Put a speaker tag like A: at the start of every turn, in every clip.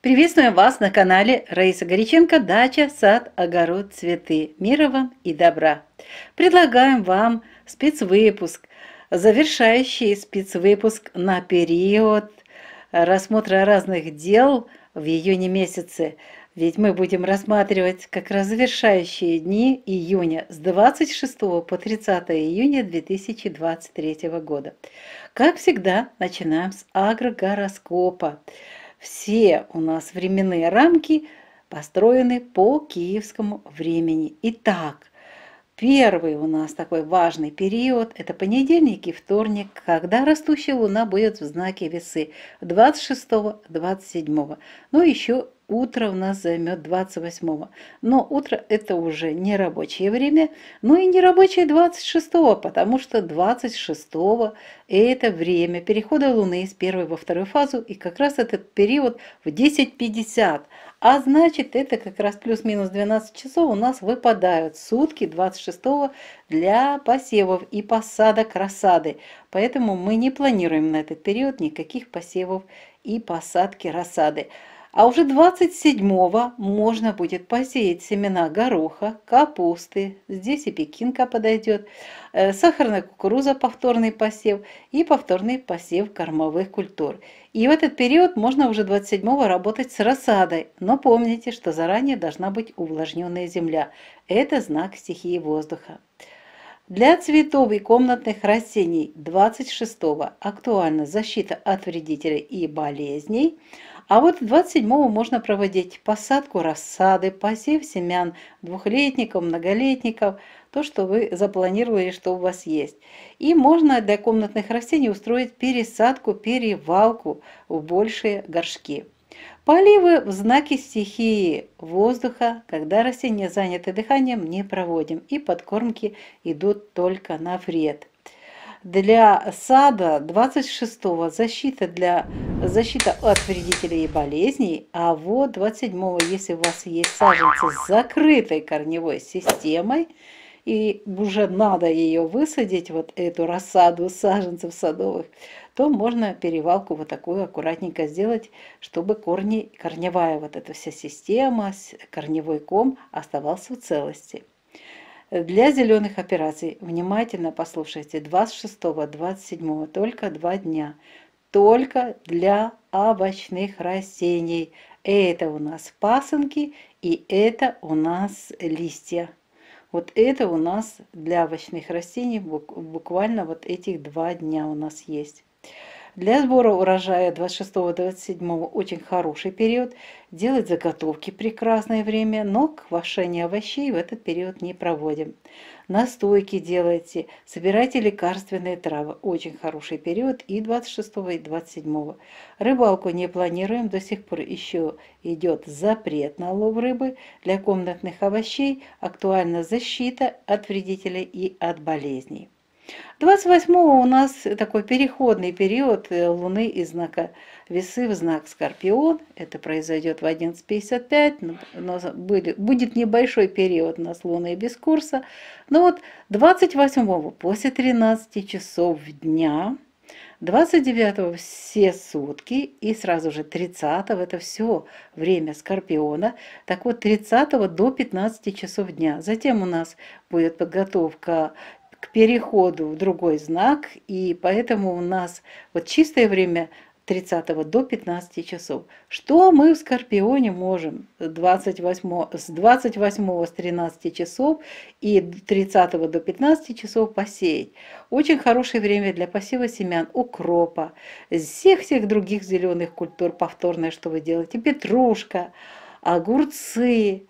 A: Приветствуем вас на канале Раиса Горяченко «Дача, сад, огород, цветы». Мира вам и добра. Предлагаем вам спецвыпуск, завершающий спецвыпуск на период рассмотра разных дел в июне месяце. Ведь мы будем рассматривать как раз завершающие дни июня с 26 по 30 июня 2023 года. Как всегда, начинаем с агрогороскопа. Все у нас временные рамки построены по киевскому времени. Итак, первый у нас такой важный период – это понедельник и вторник, когда растущая луна будет в знаке Весы 26-27. Ну, еще утро у нас займет 28-го. Но утро – это уже не рабочее время, но и не рабочее 26-го, потому что 26-го – это время перехода Луны из первой во вторую фазу, и как раз этот период в 10:50. А значит, это как раз плюс-минус 12 часов у нас выпадают сутки 26-го для посевов и посадок рассады. Поэтому мы не планируем на этот период никаких посевов и посадки рассады. А уже 27-го можно будет посеять семена гороха, капусты, здесь и пекинка подойдет, сахарная кукуруза, повторный посев и повторный посев кормовых культур. И в этот период можно уже 27-го работать с рассадой, но помните, что заранее должна быть увлажненная земля. Это знак стихии воздуха. Для цветов и комнатных растений 26-го актуальна защита от вредителей и болезней, а вот 27-го можно проводить посадку рассады, посев семян двухлетников, многолетников, то, что вы запланировали, что у вас есть. И можно для комнатных растений устроить пересадку, перевалку в большие горшки. Поливы в знаке стихии воздуха, когда растения заняты дыханием, не проводим, и подкормки идут только на вред. Для сада 26-го защита от вредителей и болезней, а вот 27-го, если у вас есть саженцы с закрытой корневой системой, и уже надо ее высадить, вот эту рассаду саженцев садовых, то можно перевалку вот такую аккуратненько сделать, чтобы корневая вот эта вся система, корневой ком оставался в целости. Для зеленых операций внимательно послушайте 26-27 только 2 дня. Только для овощных растений. Это у нас пасынки и это у нас листья. Вот это у нас для овощных растений буквально вот этих 2 дня у нас есть. Для сбора урожая 26-27 очень хороший период. Делать заготовки прекрасное время, но квашение овощей в этот период не проводим. Настойки делайте, собирайте лекарственные травы. Очень хороший период и 26 и 27. Рыбалку не планируем, до сих пор еще идет запрет на лов рыбы. Для комнатных овощей актуальна защита от вредителей и от болезней. 28-го у нас такой переходный период Луны из знака Весы в знак Скорпион. Это произойдет в 11:55, но будет небольшой период у нас Луны без курса. Но вот 28-го после 13 часов дня, 29-го все сутки и сразу же 30-го это все время Скорпиона. Так вот 30-го до 15 часов дня. Затем у нас будет подготовка к переходу в другой знак, и поэтому у нас вот чистое время 30 до 15 часов. Что мы в Скорпионе можем с 28 с 13 часов и 30 до 15 часов посеять? Очень хорошее время для посева семян укропа, всех других зеленых культур, повторное, что вы делаете, петрушка, огурцы.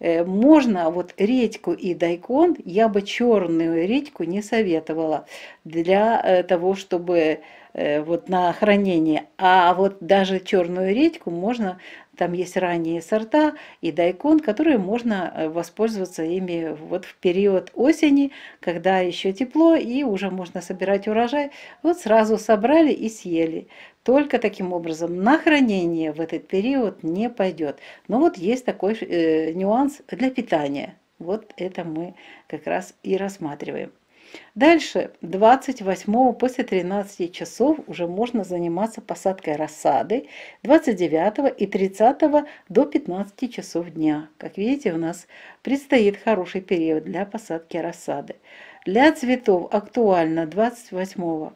A: Можно вот редьку и дайкон, я бы черную редьку не советовала для того, чтобы вот на хранение. А вот даже черную редьку можно, там есть ранние сорта и дайкон, которые можно воспользоваться ими вот в период осени, когда еще тепло и уже можно собирать урожай. Вот сразу собрали и съели. Только таким образом на хранение в этот период не пойдет. Но вот есть такой нюанс для питания. Вот это мы как раз и рассматриваем. Дальше 28 после 13 часов уже можно заниматься посадкой рассады, 29 и 30 до 15 часов дня. Как видите, у нас предстоит хороший период для посадки рассады. Для цветов актуально 28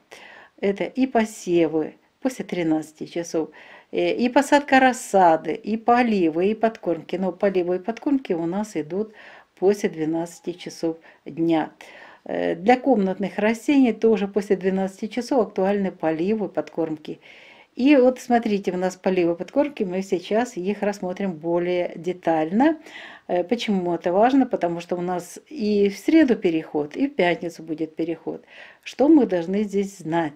A: это и посевы после 13 часов, и посадка рассады, и поливы, и подкормки. Но поливы и подкормки у нас идут после 12 часов дня. Для комнатных растений тоже после 12 часов актуальны поливы, подкормки. И вот смотрите, у нас поливы, подкормки, мы сейчас их рассмотрим более детально. Почему это важно? Потому что у нас и в среду переход, и в пятницу будет переход. Что мы должны здесь знать?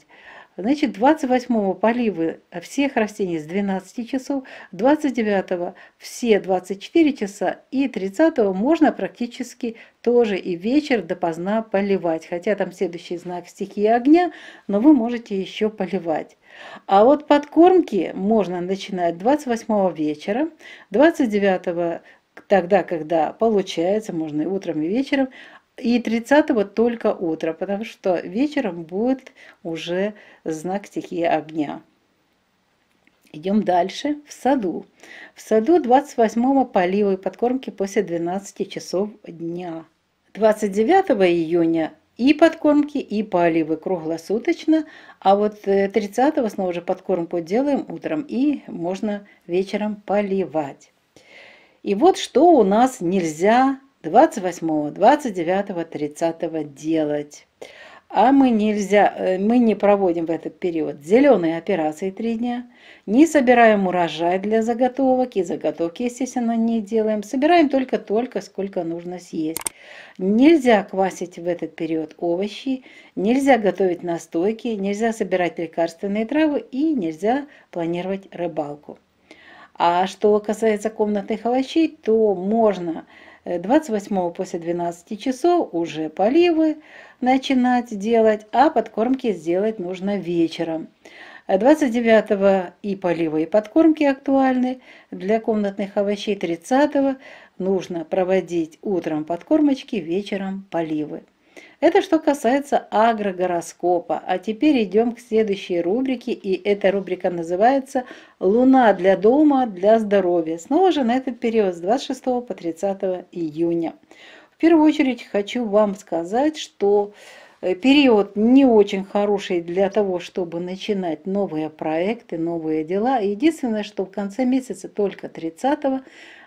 A: Значит, 28-го поливы всех растений с 12 часов, 29-го все 24 часа и 30-го можно практически тоже и вечер допоздна поливать. Хотя там следующий знак стихии огня, но вы можете еще поливать. А вот подкормки можно начинать 28-го вечера, 29-го тогда, когда получается, можно и утром, и вечером, и 30-го только утро, потому что вечером будет уже знак стихии огня. Идем дальше. В саду. В саду 28-го поливы и подкормки после 12 часов дня. 29 июня и подкормки, и поливы круглосуточно, а вот 30-го снова же подкормку делаем утром и можно вечером поливать. И вот что у нас нельзя 28, 29, 30 делать. А мы не проводим в этот период зеленые операции 3 дня, не собираем урожай для заготовок, и заготовки, естественно, не делаем. Собираем только сколько нужно съесть. Нельзя квасить в этот период овощи, нельзя готовить настойки, нельзя собирать лекарственные травы и нельзя планировать рыбалку. А что касается комнатных овощей, то можно 28 после 12 часов уже поливы начинать делать, а подкормки сделать нужно вечером. 29 и поливы, и подкормки актуальны для комнатных овощей. 30 нужно проводить утром подкормочки, вечером поливы. Это что касается агрогороскопа. А теперь идем к следующей рубрике, и эта рубрика называется «Луна для дома, для здоровья». Снова же на этот период с 26 по 30 июня. В первую очередь хочу вам сказать, что период не очень хороший для того, чтобы начинать новые проекты, новые дела. Единственное, что в конце месяца, только 30-го,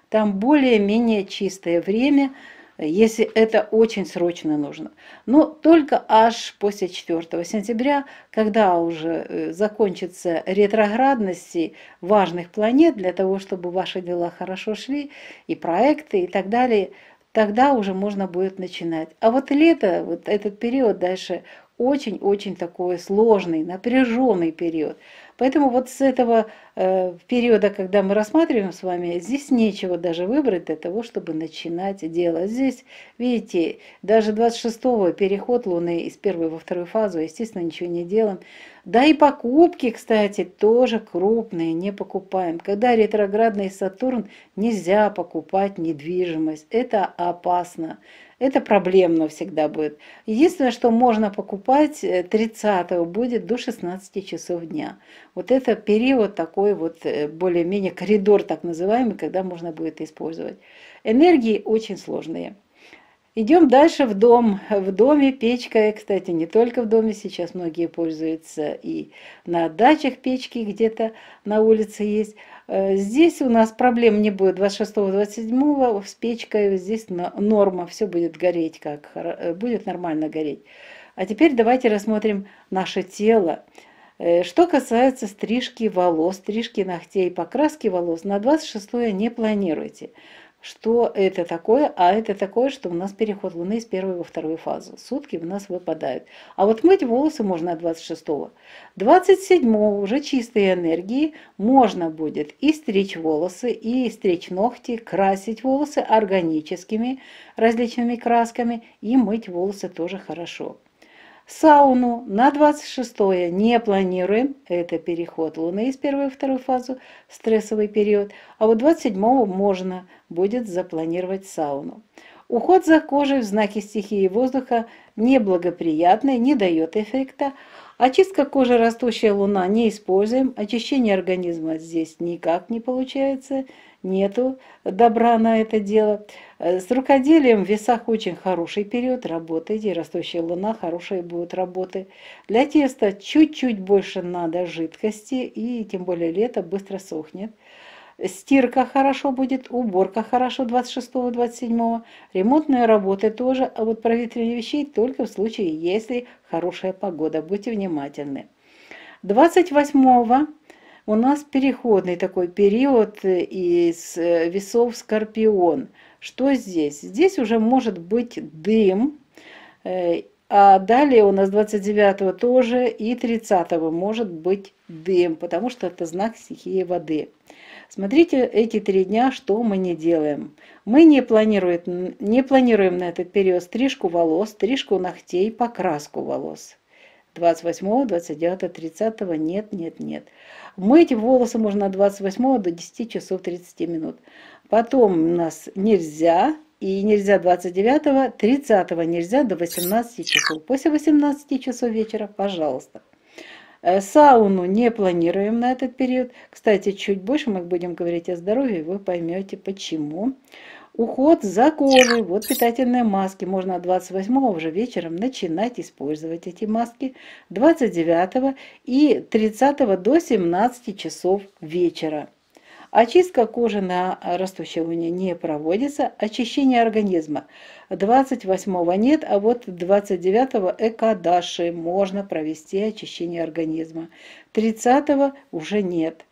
A: там более-менее чистое время, если это очень срочно нужно. Но только аж после 4 сентября, когда уже закончится ретроградности важных планет, для того, чтобы ваши дела хорошо шли, и проекты, и так далее, тогда уже можно будет начинать. А вот лето, вот этот период дальше очень-очень такой сложный, напряженный период. Поэтому вот с этого периода, когда мы рассматриваем с вами, здесь нечего даже выбрать для того, чтобы начинать делать. Здесь, видите, даже 26-го переход Луны из первой во вторую фазу, естественно, ничего не делаем. Да и покупки, кстати, тоже крупные, не покупаем. Когда ретроградный Сатурн, нельзя покупать недвижимость, это опасно. Это проблемно всегда будет. Единственное, что можно покупать 30-го будет до 16 часов дня. Вот это период такой вот, более-менее коридор так называемый, когда можно будет использовать. Энергии очень сложные. Идем дальше в дом. В доме печка, кстати, не только в доме, сейчас многие пользуются и на дачах печки где-то на улице есть. Здесь у нас проблем не будет 26-27 с печкой, здесь норма, все будет гореть, будет нормально гореть. А теперь давайте рассмотрим наше тело. Что касается стрижки волос, стрижки ногтей, покраски волос, на 26-е не планируйте. Что это такое? А это такое, что у нас переход Луны из первой во вторую фазу. Сутки у нас выпадают. А вот мыть волосы можно 26-го. 27-го уже чистые энергии можно будет и стричь волосы, и стричь ногти, красить волосы органическими различными красками, и мыть волосы тоже хорошо. Сауну на 26-е не планируем, это переход Луны из первой во вторую фазу, стрессовый период, а вот 27-го можно будет запланировать сауну. Уход за кожей в знаке стихии воздуха неблагоприятный, не дает эффекта. Очистка кожи, растущая луна, не используем. Очищение организма здесь никак не получается. Нету добра на это дело. С рукоделием в весах очень хороший период. Работайте, растущая луна, хорошие будут работы. Для теста чуть-чуть больше надо жидкости, и тем более лето быстро сохнет. Стирка хорошо будет, уборка хорошо 26-27, ремонтные работы тоже, а вот проветривание вещей только в случае, если хорошая погода. Будьте внимательны. 28 у нас переходный такой период из весов Скорпион. Что здесь? Здесь уже может быть дым, а далее у нас 29-го тоже и 30-го может быть дым, потому что это знак стихии воды. Смотрите эти 3 дня, что мы не делаем. Мы не планируем на этот период стрижку волос, стрижку ногтей, покраску волос. 28, 29, 30 нет, нет, нет. Мыть волосы можно от 28 до 10 часов 30 минут. Потом у нас нельзя, и нельзя 29, 30 нельзя до 18 часов. После 18 часов вечера, пожалуйста. Сауну не планируем на этот период. Кстати, чуть больше мы будем говорить о здоровье, вы поймете почему. Уход за кожей, вот питательные маски. Можно 28-го уже вечером начинать использовать эти маски. 29 и 30 до 17 часов вечера. Очистка кожи на растущей луне не проводится. Очищение организма 28-го нет, а вот 29-го Экадаши можно провести очищение организма. 30-го уже нет.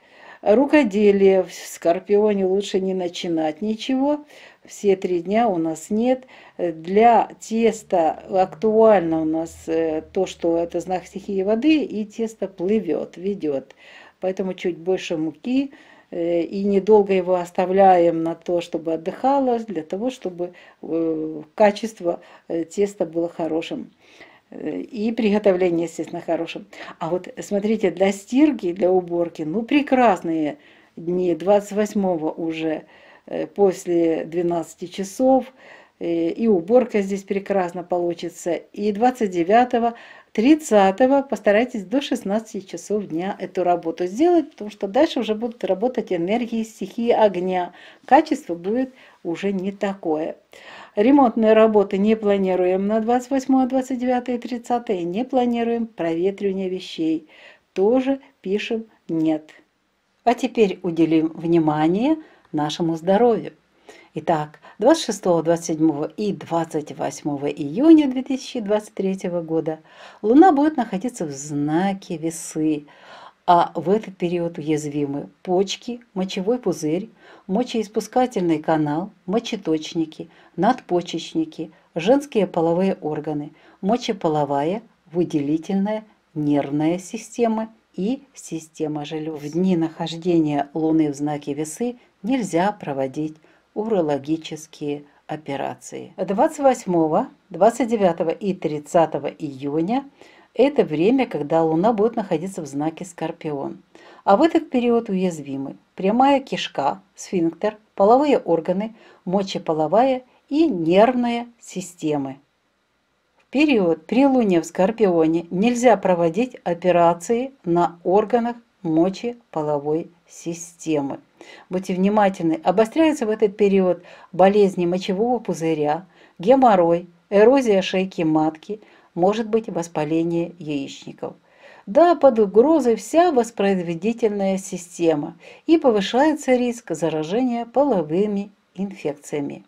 A: Рукоделие в Скорпионе лучше не начинать ничего. Все 3 дня у нас нет. Для теста актуально у нас то, что это знак стихии воды, и тесто плывет, ведет. Поэтому чуть больше муки. И недолго его оставляем на то, чтобы отдыхало, для того, чтобы качество теста было хорошим. И приготовление, естественно, хорошим. А вот смотрите, для стирки, для уборки, ну, прекрасные дни 28-го уже после 12 часов. И уборка здесь прекрасно получится. И 29-го, 30-го постарайтесь до 16 часов дня эту работу сделать, потому что дальше уже будут работать энергии стихии огня. Качество будет уже не такое. Ремонтные работы не планируем на 28, 29 и 30. Не планируем. Проветривание вещей тоже пишем нет. А теперь уделим внимание нашему здоровью. Итак, 26, 27 и 28 июня 2023 года Луна будет находиться в знаке Весы, а в этот период уязвимы почки, мочевой пузырь, мочеиспускательный канал, мочеточники, надпочечники, женские половые органы, мочеполовая, выделительная, нервная система и система желез. В дни нахождения Луны в знаке Весы нельзя проводить урологические операции. 28, 29 и 30 июня – это время, когда Луна будет находиться в знаке Скорпион. А в этот период уязвимы прямая кишка, сфинктер, половые органы, мочеполовая и нервная системы. В период при Луне в Скорпионе нельзя проводить операции на органах мочеполовой системы. Будьте внимательны, обостряются в этот период болезни мочевого пузыря, геморрой, эрозия шейки матки, может быть воспаление яичников. Да, под угрозой вся воспроизводительная система и повышается риск заражения половыми инфекциями.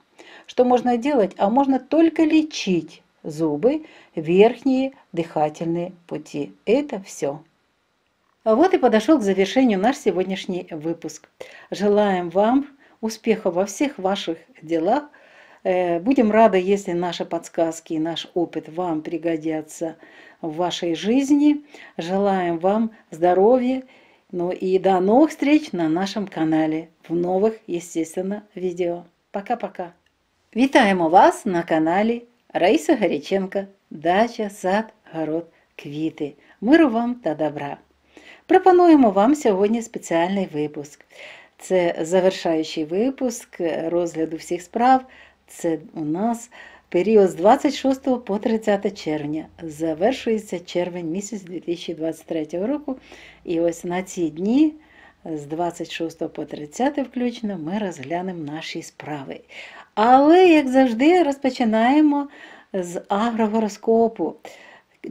A: Что можно делать? А можно только лечить зубы, верхние дыхательные пути. Это все. Вот и подошел к завершению наш сегодняшний выпуск. Желаем вам успехов во всех ваших делах. Будем рады, если наши подсказки и наш опыт вам пригодятся в вашей жизни. Желаем вам здоровья. Ну и до новых встреч на нашем канале. В новых, естественно, видео. Пока-пока. Вітаємо вас на каналі Раїса Горяченко. Дача, сад, город, квіти. Миру вам та добра. Пропонуємо вам сьогодні спеціальний випуск. Це завершаючий випуск розгляду всіх справ Це у нас період з 26 по 30 червня. Завершується червень місяць 2023 року. І ось на ці дні, з 26 по 30 включно, ми розглянемо наші справи. Але, як завжди, розпочинаємо з агрогороскопу.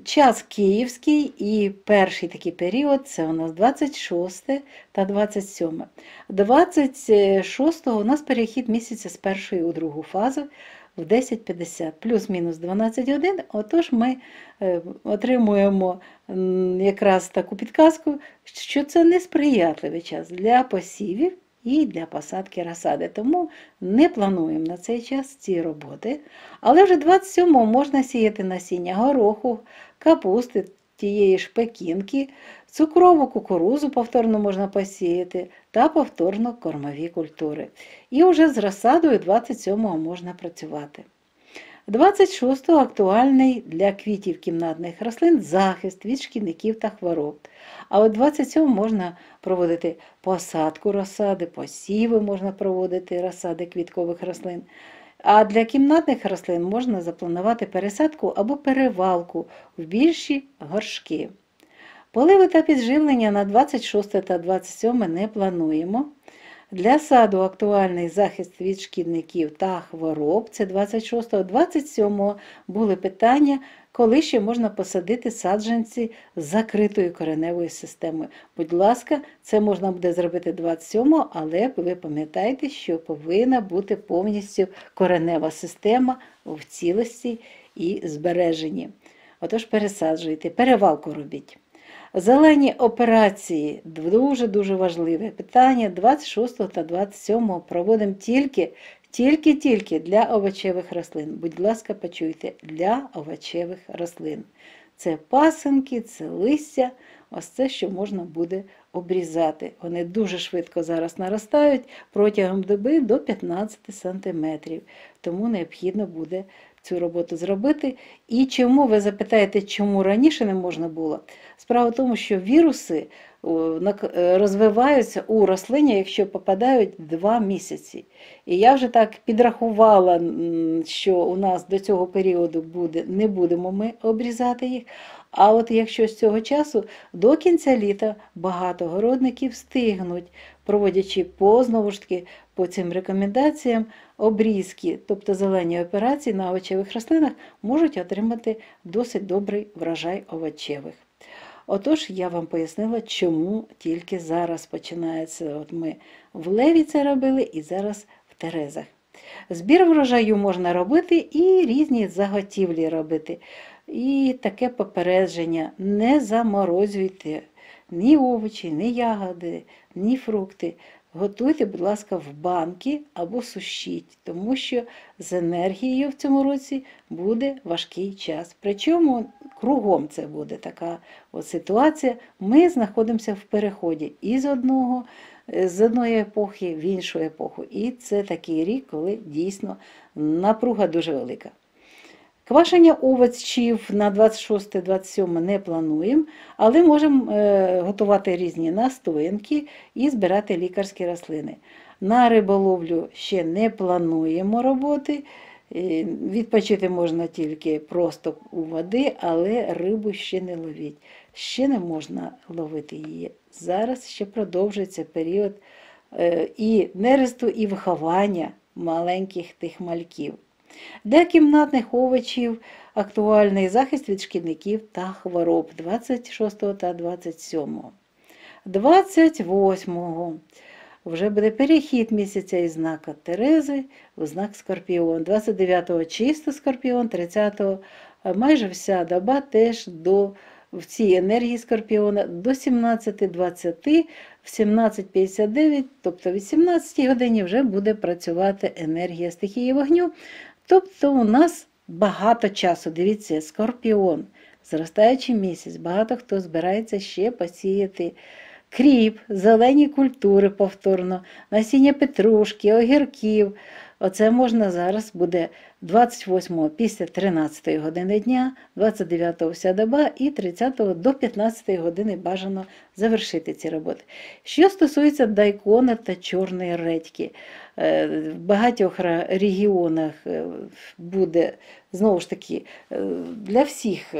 A: Час київський і перший такий період – це у нас 26 та 27. 26 у нас перехід місяця з першої у другу фазу в 10:50, плюс-мінус 12 годин. Отож ми отримуємо якраз таку підказку, що це несприятливий час для посівів і для посадки розсади. Тому не плануємо на цей час ці роботи. Але вже 27-го можна сіяти насіння гороху, капусти, тієї ж пекінки, цукрову кукурузу повторно можна посіяти та повторно кормові культури. І вже з розсадою 27-го можна працювати. 26-го актуальний для квітів кімнатних рослин захист від шкідників та хвороб. А от 27-го можна проводити посадку розсади, посіви можна проводити розсади квіткових рослин. А для кімнатних рослин можна запланувати пересадку або перевалку в більші горшки. Поливи та підживлення на 26 та 27 не плануємо. Для саду актуальний захист від шкідників та хвороб, це 26-го, 27-го були питання, коли ще можна посадити саджанці з закритою кореневою системою. Будь ласка, це можна буде зробити 27-го, але ви пам'ятаєте, що повинна бути повністю коренева система в цілості і збереженні. Отож пересаджуйте, перевалку робіть. Зелені операції – дуже-дуже важливе питання. 26 та 27 проводимо тільки для овочевих рослин. Будь ласка, почуйте, для овочевих рослин. Це пасинки, це листя, ось це, що можна буде обрізати. Вони дуже швидко зараз наростають, протягом доби до 15 см. Тому необхідно буде цю роботу зробити. І чому, ви запитаєте, чому раніше не можна було? Справа в тому, що віруси розвиваються у рослині, якщо попадають 2 місяці. І я вже так підрахувала, що у нас до цього періоду не будемо ми обрізати їх. А от якщо з цього часу до кінця літа багато городників встигнуть, проводячи знову ж таки, по цим рекомендаціям, обрізки, тобто зелені операції на овочевих рослинах, можуть отримати досить добрий врожай овочевих. Отож, я вам пояснила, чому тільки зараз починається. От ми в Леві це робили і зараз в Терезах. Збір врожаю можна робити і різні заготівлі робити. І таке попередження: не заморозуйте ні овочі, ні ягоди, ні фрукти. Готуйте, будь ласка, в банки або сушіть, тому що з енергією в цьому році буде важкий час. Причому кругом це буде така от ситуація. Ми знаходимося в переході з одної епохи в іншу епоху. І це такий рік, коли дійсно напруга дуже велика. Квашення овочів на 26-27 не плануємо, але можемо готувати різні настоянки і збирати лікарські рослини. На риболовлю ще не плануємо роботи. Відпочити можна тільки просто у води, але рибу ще не ловіть. Ще не можна ловити її. Зараз ще продовжується період і нересту, і виховання маленьких тих мальків. Для кімнатних овочів актуальний захист від шкідників та хвороб 26 та 27. 28 вже буде перехід місяця із знака Терези у знак Скорпіон. 29-го чисто Скорпіон, 30-го майже вся доба теж в цій енергії Скорпіона до 17:20, в 17:59, тобто в 18 годині вже буде працювати енергія стихії вогню. Тобто у нас багато часу. Дивіться, Скорпіон, зростаючий місяць, багато хто збирається ще посіяти кріп, зелені культури повторно, насіння петрушки, огірків. Оце можна зараз буде 28-го після 13-ї години дня, 29-го вся доба і 30-го до 15-ї години бажано завершити ці роботи. Що стосується дайкона та чорної редьки, в багатьох регіонах буде, знову ж таки, для всіх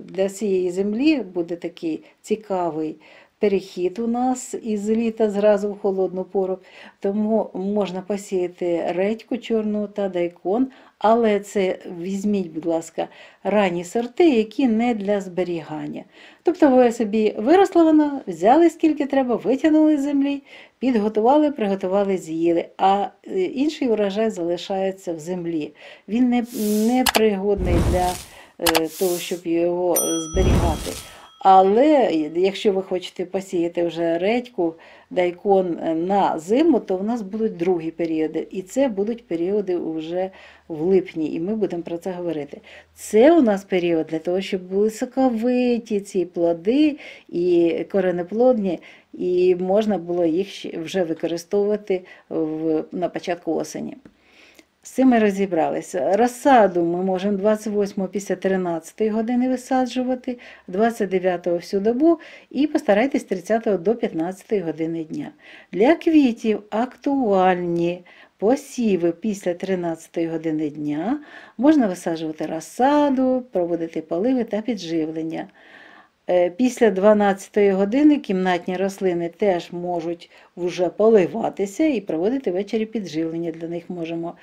A: для всієї землі буде такий цікавий перехід у нас із літа зразу в холодну пору, тому можна посіяти редьку чорну та дайкон, але це візьміть, будь ласка, ранні сорти, які не для зберігання. Тобто ви собі виросла вона, взяли скільки треба, витягнули з землі, підготували, приготували, з'їли, а інший урожай залишається в землі. Він не пригодний для того, щоб його зберігати. Але якщо ви хочете посіяти вже редьку, дайкон на зиму, то в нас будуть другі періоди. І це будуть періоди вже в липні, і ми будемо про це говорити. Це у нас період для того, щоб були соковиті ці плоди і коренеплодні, і можна було їх вже використовувати на початку осені. З цим ми розібралися. Розсаду ми можемо 28-го після 13-ї години висаджувати, 29-го всю добу і постарайтесь 30-го до 15-ї години дня. Для квітів актуальні посіви після 13-ї години дня, можна висаджувати розсаду, проводити поливи та підживлення. Після 12-ї години кімнатні рослини теж можуть вже поливатися і проводити ввечері підживлення. Для них можемо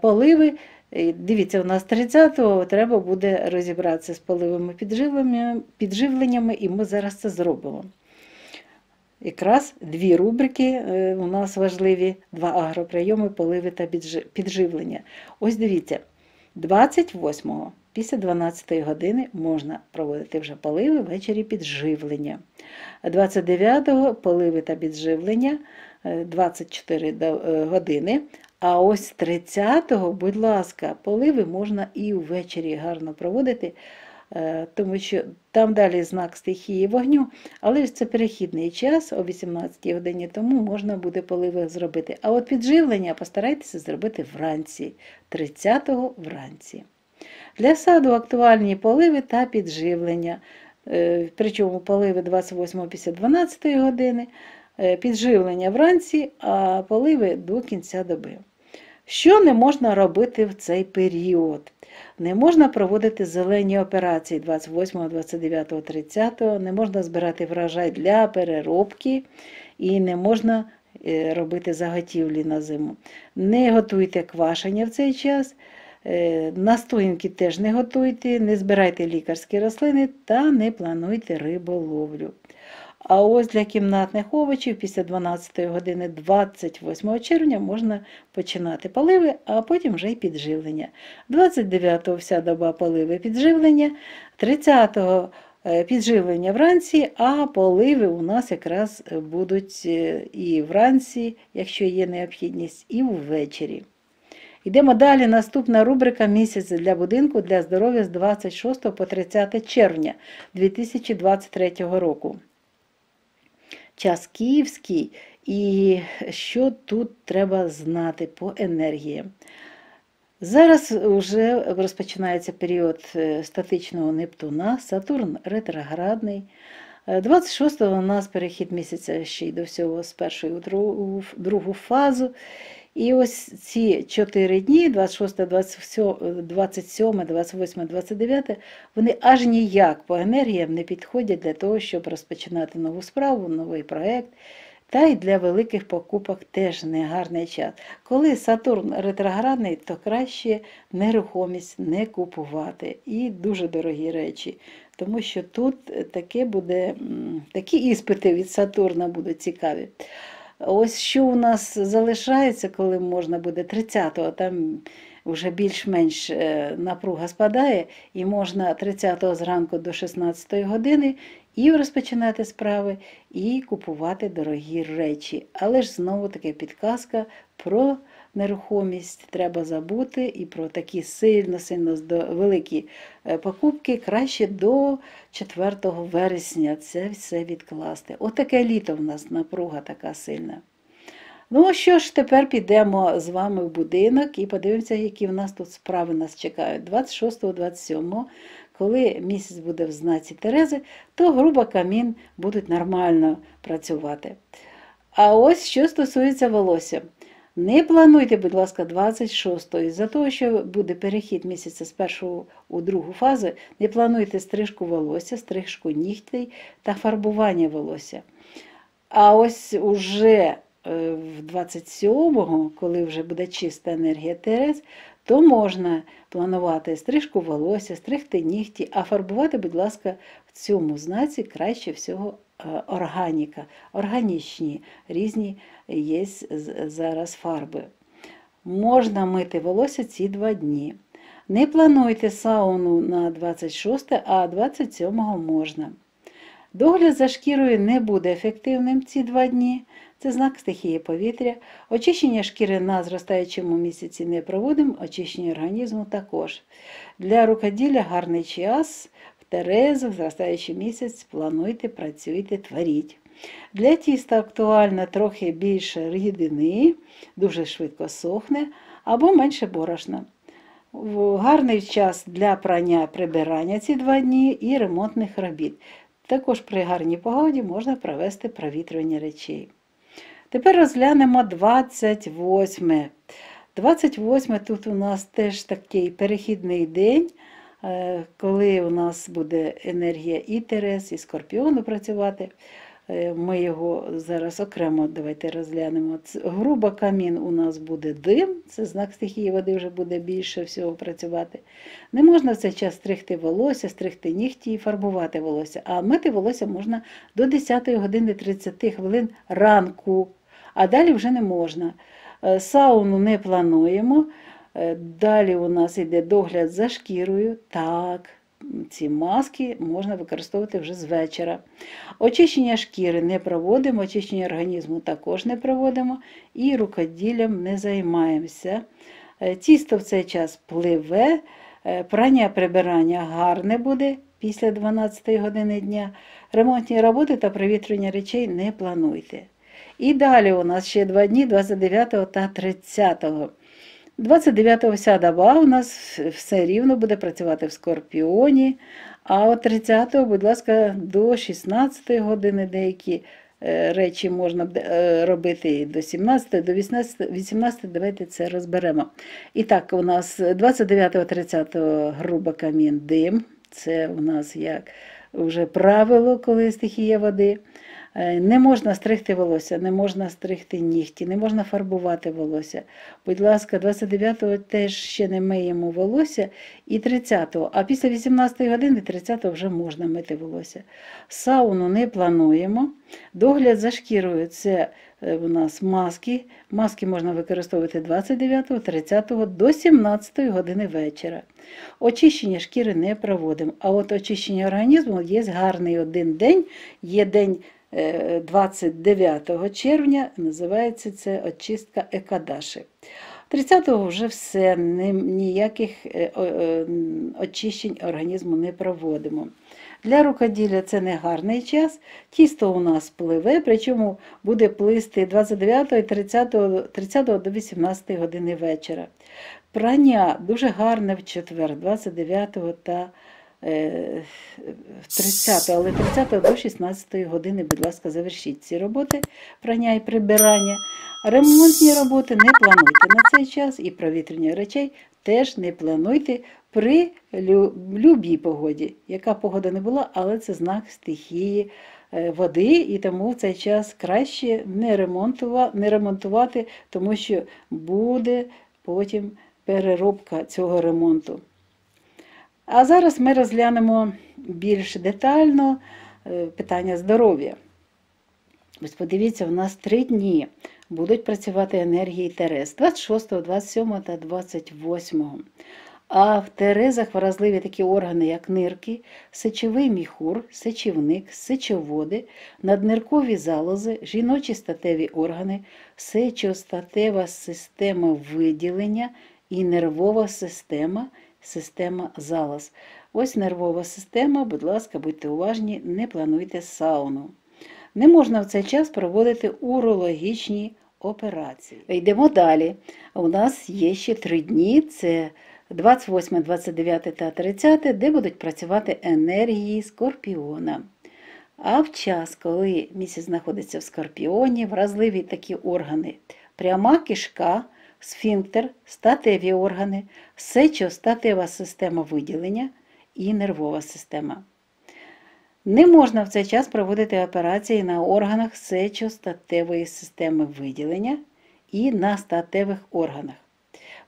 A: поливи. Дивіться, у нас 30-го треба буде розібратися з поливами підживленнями, і ми зараз це зробимо. Якраз дві рубрики у нас важливі, два агроприйоми, поливи та підживлення. Ось дивіться, 28-го після 12-ї години можна проводити вже поливи, ввечері підживлення. 29-го поливи та підживлення 24 години. А ось 30-го, будь ласка, поливи можна і ввечері гарно проводити, тому що там далі знак стихії вогню, але це перехідний час о 18 годині, тому можна буде поливи зробити. А от підживлення постарайтеся зробити вранці, 30-го вранці. Для саду актуальні поливи та підживлення, причому поливи 28-го після 12-ї години, підживлення вранці, а поливи до кінця доби. Що не можна робити в цей період? Не можна проводити зелені операції 28, 29, 30, не можна збирати врожай для переробки і не можна робити заготівлі на зиму. Не готуйте квашення в цей час, настоянки теж не готуйте, не збирайте лікарські рослини та не плануйте риболовлю. А ось для кімнатних овочів після 12 години 28 червня можна починати поливи, а потім вже й підживлення. 29-го вся доба поливи підживлення, 30-го підживлення вранці, а поливи у нас якраз будуть і вранці, якщо є необхідність, і ввечері. Йдемо далі. Наступна рубрика «Місяць для будинку для здоров'я» з 26 по 30 червня 2023 року. Час київський, і що тут треба знати по енергії. Зараз вже розпочинається період статичного Нептуна, Сатурн ретроградний. 26-го у нас перехід місяця ще й до всього з першої у другу фазу. І ось ці 4 дні, 26, 27, 28, 29, вони аж ніяк по енергіям не підходять для того, щоб розпочинати нову справу, новий проєкт. Та й для великих покупок теж не гарний час. Коли Сатурн ретроградний, то краще нерухомість не купувати. І дуже дорогі речі. Тому що тут такі іспити від Сатурна будуть цікаві. Ось що у нас залишається, коли можна буде 30-го, там вже більш-менш напруга спадає, і можна 30-го зранку до 16-ї години і розпочинати справи, і купувати дорогі речі. Але ж знову таки підказка про нерухомість треба забути, і про такі сильно великі покупки краще до 4 вересня це все відкласти. Отаке літо в нас напруга така сильна. Ну що ж, тепер підемо з вами в будинок і подивимося, які в нас тут справи нас чекають. 26-27, коли місяць буде в знаці Терези, то грубо камін будуть нормально працювати. А ось що стосується волосся. Не плануйте, будь ласка, 26-ї. За того, що буде перехід місяця з першого у другу фазу, не плануйте стрижку волосся, стрижку нігтей та фарбування волосся. А ось уже в 27-го, коли вже буде чиста енергія Терез, то можна планувати стрижку волосся, стригти нігті, а фарбувати, будь ласка, в цьому знаці краще всього органіка, органічні, різні є зараз фарби. Можна мити волосся ці 2 дні. Не плануйте сауну на 26, а 27-го можна. Догляд за шкірою не буде ефективним ці 2 дні. Це знак стихії повітря. Очищення шкіри на зростаючому місяці не проводимо, очищення організму також. Для рукоділля гарний час. В Терезу, в зростаючий місяць плануйте, працюйте, творіть. Для тіста актуально трохи більше рідини, дуже швидко сохне, або менше борошна. Гарний час для прання, прибирання ці 2 дні і ремонтних робіт. Також при гарній погоді можна провести провітрювання речей. Тепер розглянемо 28. 28 тут у нас теж такий перехідний день, коли у нас буде енергія і Терез, і Скорпіону працювати. Ми його зараз окремо давайте розглянемо. Грубо камін у нас буде дим, це знак стихії води, вже буде більше всього працювати. Не можна в цей час стригти волосся, стригти нігті і фарбувати волосся, а мити волосся можна до 10 години 30 хвилин ранку, а далі вже не можна. Сауну не плануємо, далі у нас йде догляд за шкірою, так. Ці маски можна використовувати вже з вечора. Очищення шкіри не проводимо, очищення організму також не проводимо і рукоділлям не займаємося. Тісто в цей час пливе, прання прибирання гарне буде після 12 години дня. Ремонтні роботи та провітрювання речей не плануйте. І далі у нас ще 2 дні, 29 та 30. 29-го вся доба у нас все рівно буде працювати в Скорпіоні, а от 30-го, будь ласка, до 16 години деякі речі можна робити і до 17, до 18, давайте це розберемо. І так, у нас 29-30 грубо камін дим, це у нас як вже правило, коли стихія води. Не можна стригти волосся, не можна стригти нігті, не можна фарбувати волосся. Будь ласка, 29-го теж ще не миємо волосся і 30-го, а після 18 години 30-го вже можна мити волосся. Сауну не плануємо. Догляд за шкірою – це у нас маски. Маски можна використовувати 29-го, 30-го до 17 години вечора. Очищення шкіри не проводимо, а от очищення організму є гарний один день, є день 29 червня, називається це очистка Екадаші. 30-го вже все, ніяких очищень організму не проводимо. Для рукоділля це не гарний час, тісто у нас пливе, причому буде плисти 29 і 30 до 18 години вечора. Прання дуже гарне в четвер, 29 та 30, але 30 до 16 години, будь ласка, завершіть ці роботи, прання і прибирання. Ремонтні роботи не плануйте на цей час і провітрювання речей теж не плануйте при любій погоді. Яка погода не була, але це знак стихії води, і тому в цей час краще не ремонтувати, тому що буде потім переробка цього ремонту. А зараз ми розглянемо більш детально питання здоров'я. Ось подивіться, у нас 3 дні будуть працювати енергії Терез. 26, 27 та 28. А в Терезах вразливі такі органи, як нирки, сечовий міхур, сечівник, сечоводи, надниркові залози, жіночі статеві органи, сечостатева система виділення і нервова система, система залоз. Ось нервова система, будь ласка, будьте уважні, не плануйте сауну. Не можна в цей час проводити урологічні операції. Йдемо далі. У нас є ще 3 дні, це 28, 29 та 30, де будуть працювати енергії Скорпіона. А в час, коли місяць знаходиться в Скорпіоні, вразливі такі органи – пряма кишка, сфінктер, статеві органи, сечостатева система виділення і нервова система. Не можна в цей час проводити операції на органах сечостатевої системи виділення і на статевих органах.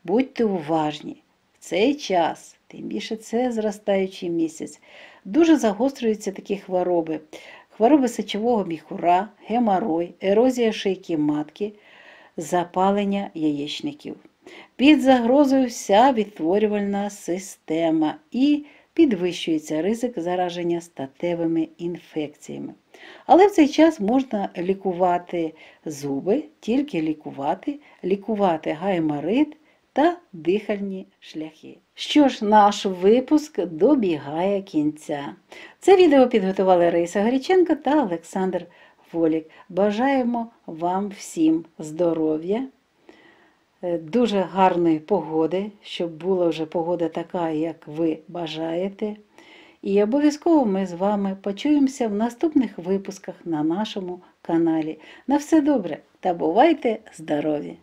A: Будьте уважні, в цей час, тим більше це зростаючий місяць, дуже загострюються такі хвороби. Хвороби сечового міхура, геморой, ерозія шийки матки, запалення яєчників. Під загрозою вся відтворювальна система і підвищується ризик зараження статевими інфекціями. Але в цей час можна лікувати зуби, тільки лікувати гайморит та дихальні шляхи. Що ж, наш випуск добігає кінця. Це відео підготували Раїса Горіченко та Олександр Волік. Бажаємо вам всім здоров'я, дуже гарної погоди, щоб була вже погода така, як ви бажаєте. І обов'язково ми з вами почуємося в наступних випусках на нашому каналі. На все добре та бувайте здорові!